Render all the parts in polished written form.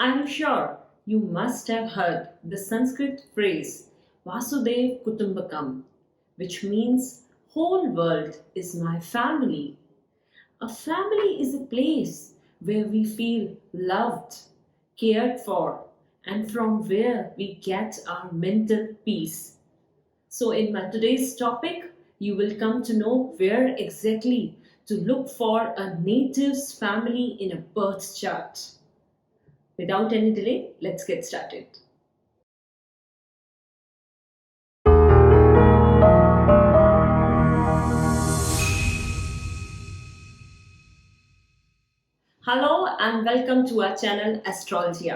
I'm sure you must have heard the Sanskrit phrase Vasudev Kutumbakam, which means whole world is my family. A family is a place where we feel loved, cared for, and from where we get our mental peace. So, in my today's topic, you will come to know where exactly to look for a native's family in a birth chart. Without any delay, let's get started. Hello and welcome to our channel Astrology,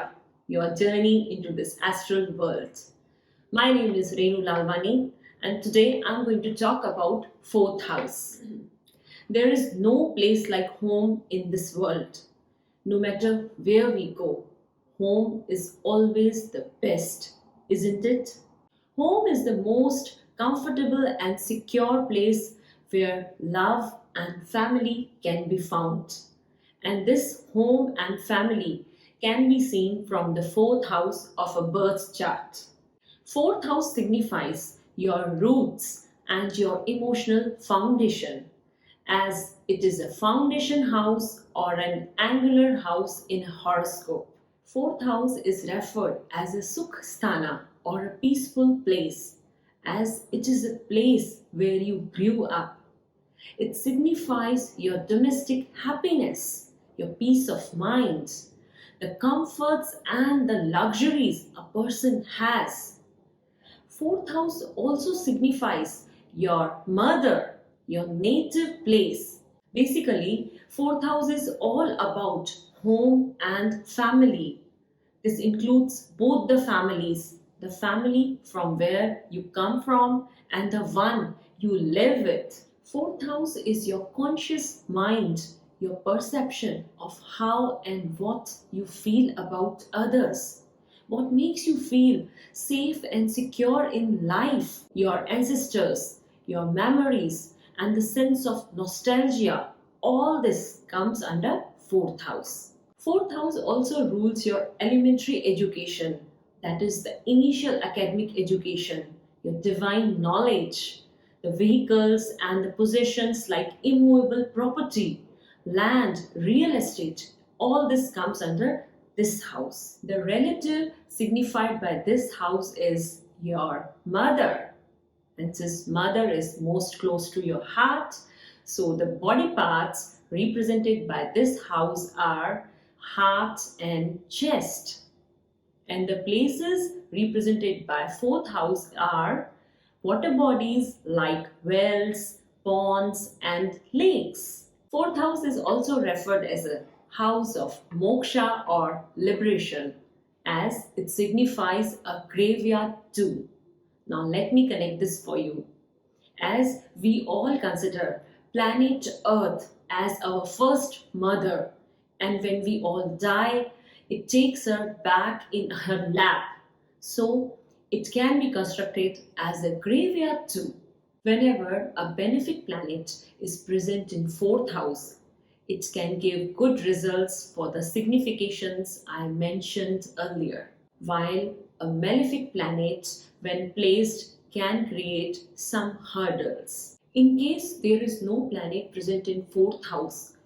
your journey into this astral world. My name is Renu Lalwani and today I'm going to talk about fourth house. There is no place like home in this world. No matter where we go, home is always the best, isn't it? Home is the most comfortable and secure place where love and family can be found. And this home and family can be seen from the fourth house of a birth chart. Fourth house signifies your roots and your emotional foundation, as it is a foundation house or an angular house in a horoscope. Fourth house is referred as a Sukh Sthana or a peaceful place, as it is a place where you grew up. It signifies your domestic happiness, your peace of mind, the comforts and the luxuries a person has. Fourth house also signifies your mother, your native place. Basically, fourth house is all about home and family. This includes both the family from where you come from and the one you live with. Fourth house is your conscious mind, your perception of how and what you feel about others. What makes you feel safe and secure in life? Your ancestors, your memories, and the sense of nostalgia. All this comes under fourth house. Fourth house also rules your elementary education, that is, the initial academic education, your divine knowledge, the vehicles and the possessions like immovable property, land, real estate. All this comes under this house. The relative signified by this house is your mother. And since mother is most close to your heart, so the body parts represented by this house are heart and chest. And the places represented by fourth house are water bodies like wells, ponds, and lakes. Fourth house is also referred as a house of moksha or liberation, as it signifies a graveyard too. Now let me connect this for you. As we all consider planet Earth as our first mother, and when we all die, it takes her back in her lap. So it can be constructed as a graveyard too. Whenever a benefic planet is present in fourth house, it can give good results for the significations I mentioned earlier, while a malefic planet, when placed, can create some hurdles. In case there is no planet present in fourth house,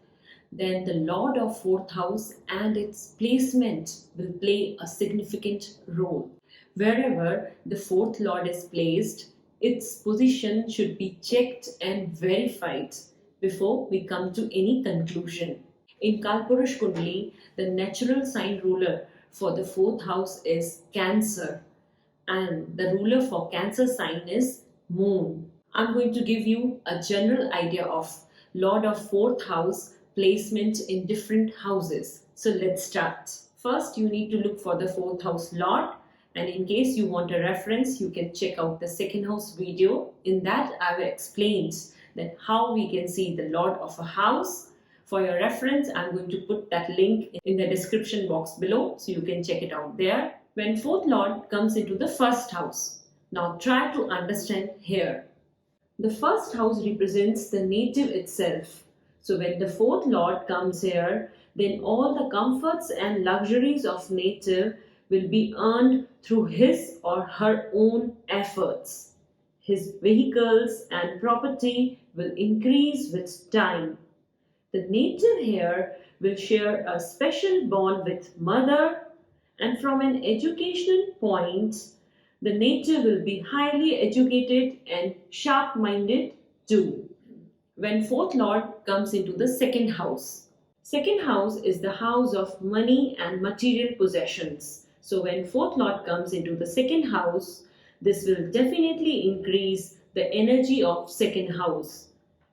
then the Lord of fourth house and its placement will play a significant role. Wherever the fourth Lord is placed, its position should be checked and verified before we come to any conclusion. In Kalpurush Kundali, the natural sign ruler for the fourth house is Cancer, and the ruler for Cancer sign is Moon. I'm going to give you a general idea of Lord of fourth house placement in different houses. So let's start. First, you need to look for the fourth house Lord, and in case you want a reference, you can check out the second house video. In that, I have explained that how we can see the Lord of a house. For your reference, I'm going to put that link in the description box below, so you can check it out there. When fourth Lord comes into the first house, now try to understand here. The first house represents the native itself. So when the fourth Lord comes here, then all the comforts and luxuries of nature will be earned through his or her own efforts. His vehicles and property will increase with time. The native here will share a special bond with mother, and from an educational point, the native will be highly educated and sharp minded too. When fourth lord comes into the second house. Second house is the house of money and material possessions. So when fourth lord comes into the second house, this will definitely increase the energy of second house.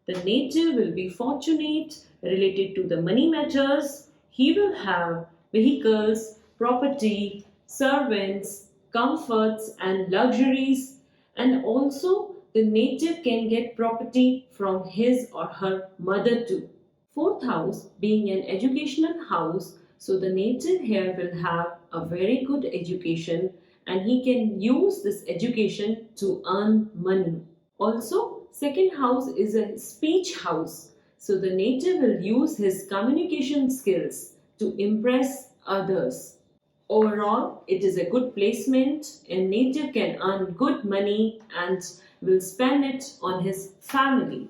The native will be fortunate related to the money matters. He will have vehicles, property, servants, comforts and luxuries, and also the native can get property from his or her mother too. Fourth house being an educational house, so the native here will have a very good education and he can use this education to earn money. Also, second house is a speech house, so the native will use his communication skills to impress others. Overall, it is a good placement. A native can earn good money and will spend it on his family.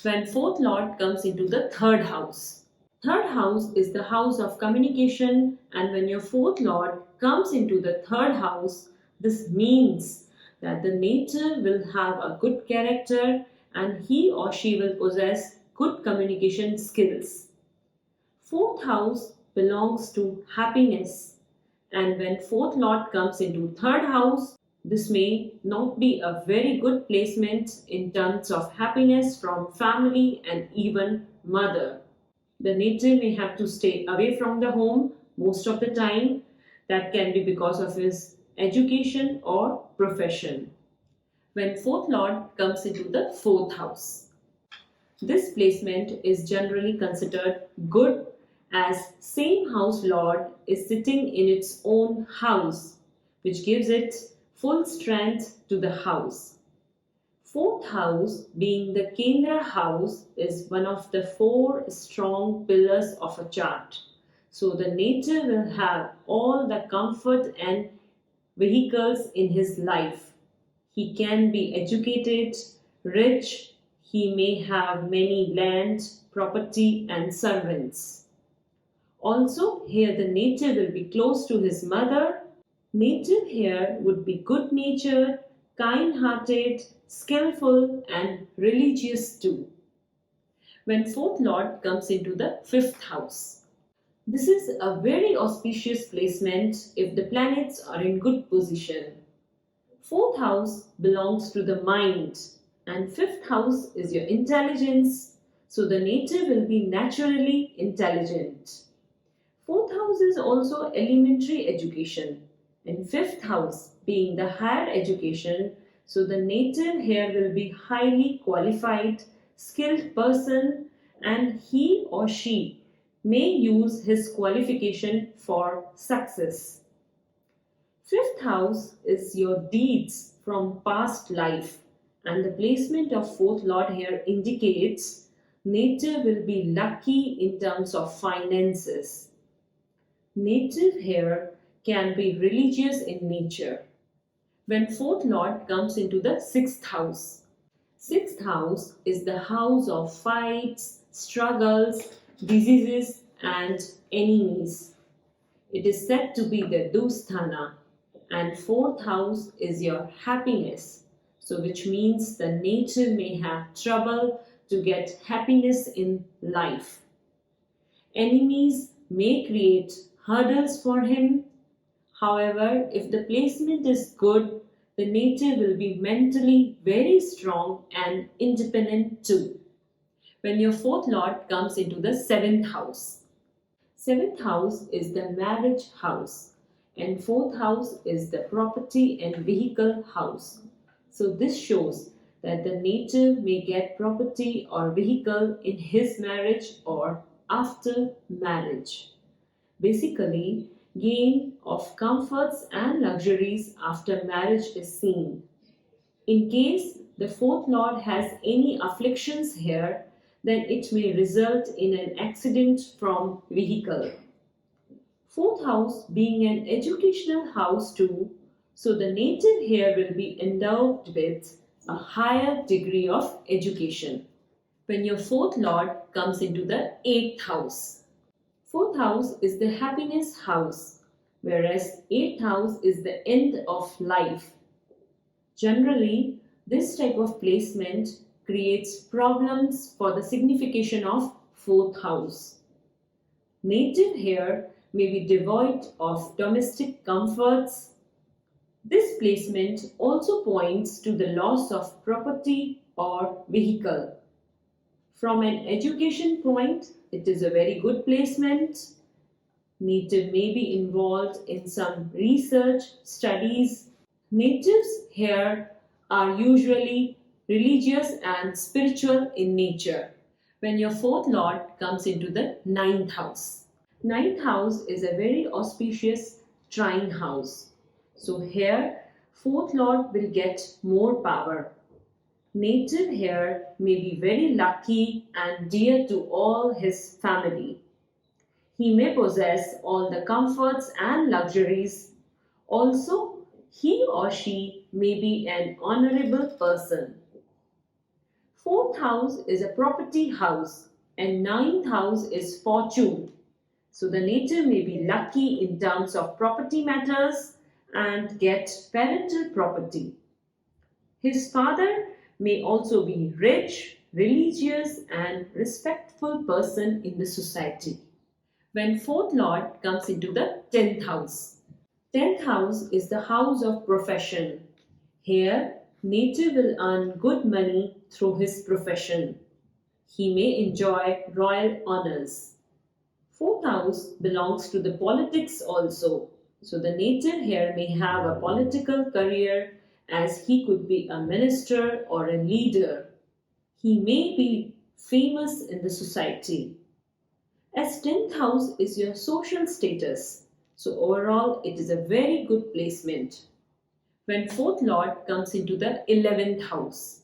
When fourth lord comes into the third house. Third house is the house of communication, and when your fourth lord comes into the third house, this means that the native will have a good character and he or she will possess good communication skills. Fourth house belongs to happiness, and when fourth lord comes into third house, this may not be a very good placement in terms of happiness from family and even mother. The native may have to stay away from the home most of the time. That can be because of his education or profession. When fourth lord comes into the fourth house. This placement is generally considered good as same house lord is sitting in its own house, which gives it full strength to the house. Fourth house, being the Kendra house, is one of the four strong pillars of a chart. So the native will have all the comfort and vehicles in his life. He can be educated, rich, he may have many land, property and servants. Also, here the native will be close to his mother. Native here would be good-natured, kind-hearted, skillful and religious too. When fourth lord comes into the fifth house. This is a very auspicious placement if the planets are in good position. Fourth house belongs to the mind and fifth house is your intelligence, so the native will be naturally intelligent. Fourth house is also elementary education and fifth house being the higher education, so the native here will be highly qualified, skilled person and he or she may use his qualification for success. Fifth house is your deeds from past life and the placement of fourth lord here indicates native will be lucky in terms of finances. Native here can be religious in nature. When fourth lord comes into the sixth house. Sixth house is the house of fights, struggles, diseases and enemies. It is said to be the Dusthana and fourth house is your happiness. So which means the native may have trouble to get happiness in life. Enemies may create hurdles for him. However, if the placement is good, the native will be mentally very strong and independent too. When your fourth lord comes into the seventh house. Seventh house is the marriage house and fourth house is the property and vehicle house. So this shows that the native may get property or vehicle in his marriage or after marriage. Basically, gain of comforts and luxuries after marriage is seen. In case the fourth lord has any afflictions here, then it may result in an accident from vehicle. Fourth house being an educational house too, so the native here will be endowed with a higher degree of education. When your fourth lord comes into the eighth house. Fourth house is the happiness house, whereas eighth house is the end of life. Generally, this type of placement creates problems for the signification of fourth house. Native here may be devoid of domestic comforts. This placement also points to the loss of property or vehicle. From an education point, it is a very good placement. Native may be involved in some research, studies. Natives here are usually religious and spiritual in nature. When your fourth lord comes into the ninth house. Ninth house is a very auspicious trine house. So here, fourth lord will get more power. Native here may be very lucky and dear to all his family. He may possess all the comforts and luxuries. Also, he or she may be an honorable person. Fourth house is a property house and ninth house is fortune. So the native may be lucky in terms of property matters and get parental property. His father may also be rich, religious and respectful person in the society. When fourth lord comes into the 10th house. 10th house is the house of profession. Here, native will earn good money through his profession. He may enjoy royal honors. Fourth house belongs to the politics also. So the native here may have a political career as he could be a minister or a leader. He may be famous in the society. As 10th house is your social status, so overall it is a very good placement. When fourth lord comes into the 11th house.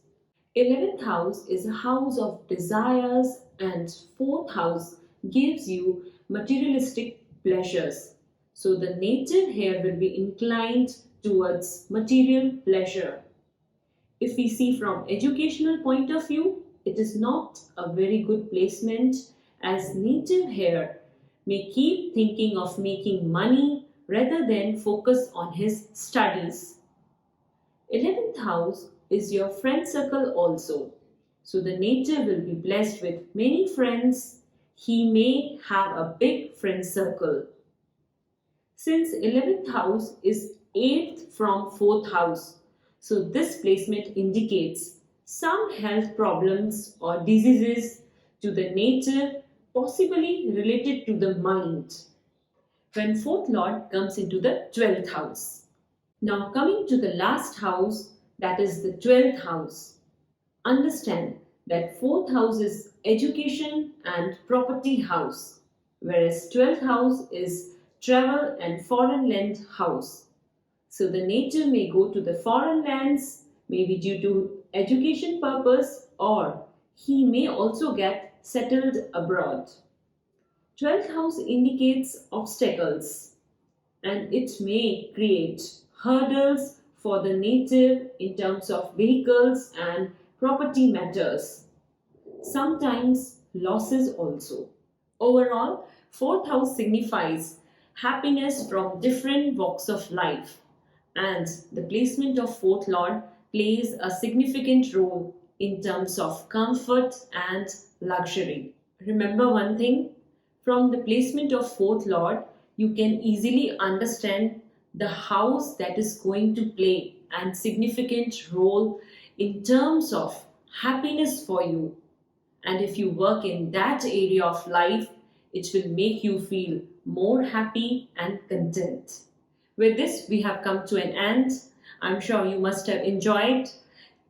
11th house is a house of desires and fourth house gives you materialistic pleasures. So the native here will be inclined towards material pleasure. If we see from educational point of view, it is not a very good placement as native here may keep thinking of making money rather than focus on his studies. 11th house is your friend circle also. So the native will be blessed with many friends. He may have a big friend circle. Since 11th house is 8th from 4th house, so this placement indicates some health problems or diseases to the native, possibly related to the mind. When fourth lord comes into the 12th house. Now coming to the last house, that is the 12th house. Understand that fourth house is education and property house, whereas 12th house is travel and foreign land house. So the native may go to the foreign lands, maybe due to education purpose, or he may also get settled abroad. 12th house indicates obstacles and it may create hurdles for the native in terms of vehicles and property matters. Sometimes losses also. Overall, fourth house signifies happiness from different walks of life, and the placement of fourth lord plays a significant role in terms of comfort and luxury. Remember one thing, from the placement of fourth lord, you can easily understand the house that is going to play a significant role in terms of happiness for you. And if you work in that area of life, it will make you feel more happy and content. With this, we have come to an end. I'm sure you must have enjoyed.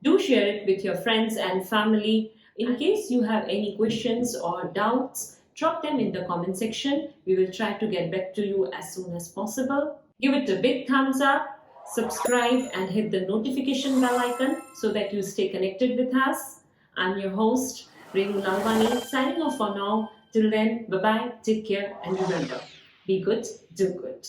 Do share it with your friends and family. In case you have any questions or doubts, drop them in the comment section. We will try to get back to you as soon as possible. Give it a big thumbs up, subscribe and hit the notification bell icon so that you stay connected with us. I'm your host, Renu Lalwani signing off for now. Till then, bye bye, take care, and remember, be good, do good.